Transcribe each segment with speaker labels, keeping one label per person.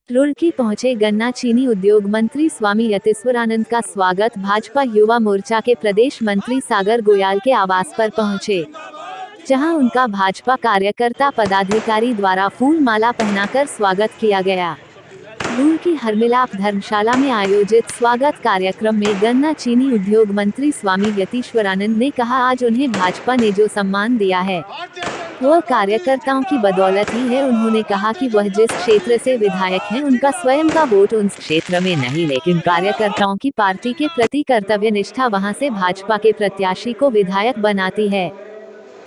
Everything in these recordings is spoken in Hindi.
Speaker 1: रुड़की पहुंचे गन्ना चीनी उद्योग मंत्री स्वामी यतीश्वरानंद का स्वागत। भाजपा युवा मोर्चा के प्रदेश मंत्री सागर गोयल के आवास पर पहुंचे, जहां उनका भाजपा कार्यकर्ता पदाधिकारी द्वारा फूल माला पहनाकर स्वागत किया गया। रुड़की हरमिलाप धर्मशाला में आयोजित स्वागत कार्यक्रम में गन्ना चीनी उद्योग मंत्री स्वामी यतीश्वरानंद ने कहा, आज उन्हें भाजपा ने जो सम्मान दिया है वह कार्यकर्ताओं की बदौलत ही है। उन्होंने कहा कि वह जिस क्षेत्र से विधायक हैं, उनका स्वयं का वोट उस क्षेत्र में नहीं, लेकिन कार्यकर्ताओं की पार्टी के प्रति कर्तव्य निष्ठा वहां से भाजपा के प्रत्याशी को विधायक बनाती है।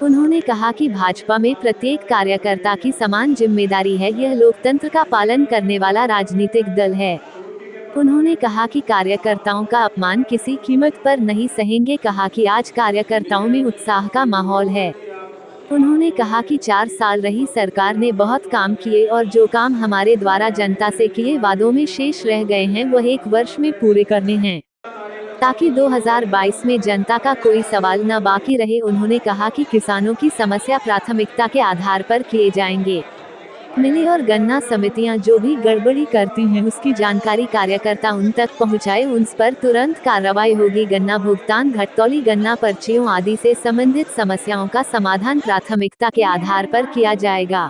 Speaker 1: उन्होंने कहा कि भाजपा में प्रत्येक कार्यकर्ता की समान जिम्मेदारी है। यह लोकतंत्र का पालन करने वाला राजनीतिक दल है। उन्होंने कहा कि कार्यकर्ताओं का अपमान किसी कीमत पर नहीं सहेंगे। कहा कि आज कार्यकर्ताओं में उत्साह का माहौल है। उन्होंने कहा कि 4 साल रही सरकार ने बहुत काम किए और जो काम हमारे द्वारा जनता से किए वादों में शेष रह गए हैं वह 1 वर्ष में पूरे करने हैं, ताकि 2022 में जनता का कोई सवाल न बाकी रहे। उन्होंने कहा कि किसानों की समस्या प्राथमिकता के आधार पर किए जाएंगे। मिली और गन्ना समितियां जो भी गड़बड़ी करती हैं उसकी जानकारी कार्यकर्ता उन तक पहुंचाए, उन पर तुरंत कार्रवाई होगी। गन्ना भुगतान, घटतौली, गन्ना पर्चियों आदि से संबंधित समस्याओं का समाधान प्राथमिकता के आधार पर किया जाएगा।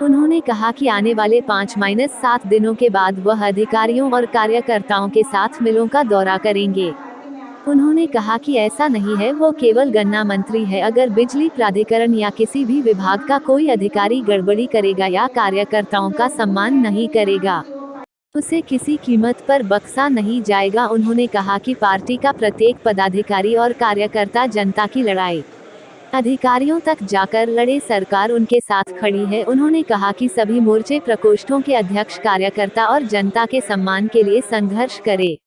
Speaker 1: उन्होंने कहा कि आने वाले 5-7 दिनों के बाद वह अधिकारियों और कार्यकर्ताओं के साथ मिलों का दौरा करेंगे। उन्होंने कहा कि ऐसा नहीं है वो केवल गन्ना मंत्री है, अगर बिजली प्राधिकरण या किसी भी विभाग का कोई अधिकारी गड़बड़ी करेगा या कार्यकर्ताओं का सम्मान नहीं करेगा, उसे किसी कीमत पर बख्शा नहीं जाएगा। उन्होंने कहा कि पार्टी का प्रत्येक पदाधिकारी और कार्यकर्ता जनता की लड़ाई अधिकारियों तक जाकर लड़े, सरकार उनके साथ खड़ी है। उन्होंने कहा कि सभी मोर्चे प्रकोष्ठों के अध्यक्ष कार्यकर्ता और जनता के सम्मान के लिए संघर्ष करे।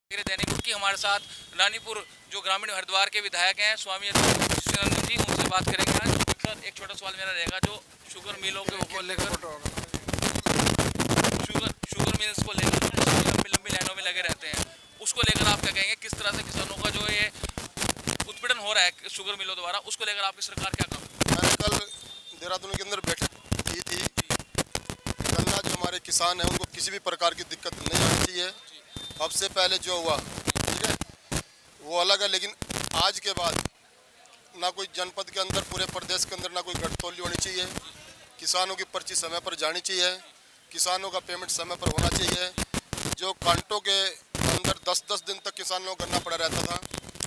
Speaker 2: हमारे साथ रानीपुर जो ग्रामीण हरिद्वार के विधायक हैं स्वामी यतीश्वरानंद जी, उनसे बात करेंगे। आज सर, एक छोटा सवाल मेरा रहेगा, जो शुगर मिलों को लेकर शुगर मिल्स को लेकर लंबी लाइनों में लगे रहते हैं, उसको लेकर आप क्या कहेंगे? किस तरह से किसानों का जो ये उत्पीड़न हो रहा है शुगर मिलों द्वारा, उसको लेकर आपकी सरकार क्या काम?
Speaker 3: मैंने कल देहरादून के अंदर बैठक की थी। गन्ना जो हमारे किसान हैं उनको किसी भी प्रकार की दिक्कत नहीं आनी चाहिए। अब से पहले जो हुआ ठीक है वो अलग है, लेकिन आज के बाद ना कोई जनपद के अंदर, पूरे प्रदेश के अंदर ना कोई घटतौली होनी चाहिए। किसानों की पर्ची समय पर जानी चाहिए, किसानों का पेमेंट समय पर होना चाहिए। जो कांटों के अंदर 10-10 दिन तक किसानों को गन्ना पड़ा रहता था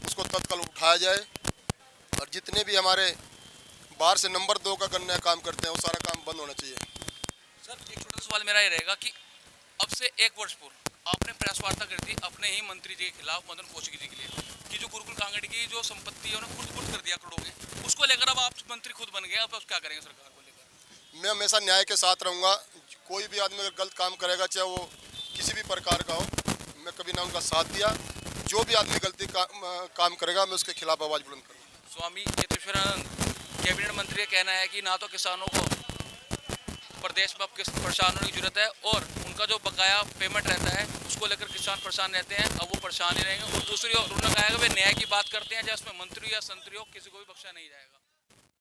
Speaker 3: उसको तत्काल उठाया जाए, और जितने भी हमारे बाहर से नंबर 2 का गन्ना काम करते हैं वो सारा काम बंद होना चाहिए।
Speaker 2: सर, एक छोटा सा सवाल मेरा ये रहेगा कि अब से 1 वर्ष पूर्व आपने प्रेस वार्ता कर दी अपने ही मंत्री जी के खिलाफ, मदन कौशिक जी के लिए, कि जो गुरुकुल कांगड़ी की जो संपत्ति है उन्हें खुद कर दिया करोड़ों में, उसको लेकर अब आप मंत्री खुद बन गए, अब क्या करेंगे सरकार को लेकर?
Speaker 3: मैं हमेशा न्याय के साथ रहूँगा। कोई भी आदमी अगर गलत काम करेगा, चाहे वो किसी भी प्रकार का हो, मैं कभी ना उनका साथ दिया। जो भी आदमी गलती काम करेगा मैं उसके खिलाफ आवाज़ बुलंद करूँगा।
Speaker 2: स्वामी यतीश्वरानंद कैबिनेट मंत्री का कहना है कि ना तो किसानों को प्रदेश में अब किस परेशान होने की जरूरत है, और उनका जो बकाया पेमेंट रहता है उसको लेकर किसान परेशान रहते हैं, अब वो परेशान ही रहेंगे। और दूसरी ओर उन्होंने कहा है कि वे न्याय की बात करते हैं, जैसे उसमें मंत्री या संतरी हो, किसी को भी बख्शा नहीं जाएगा।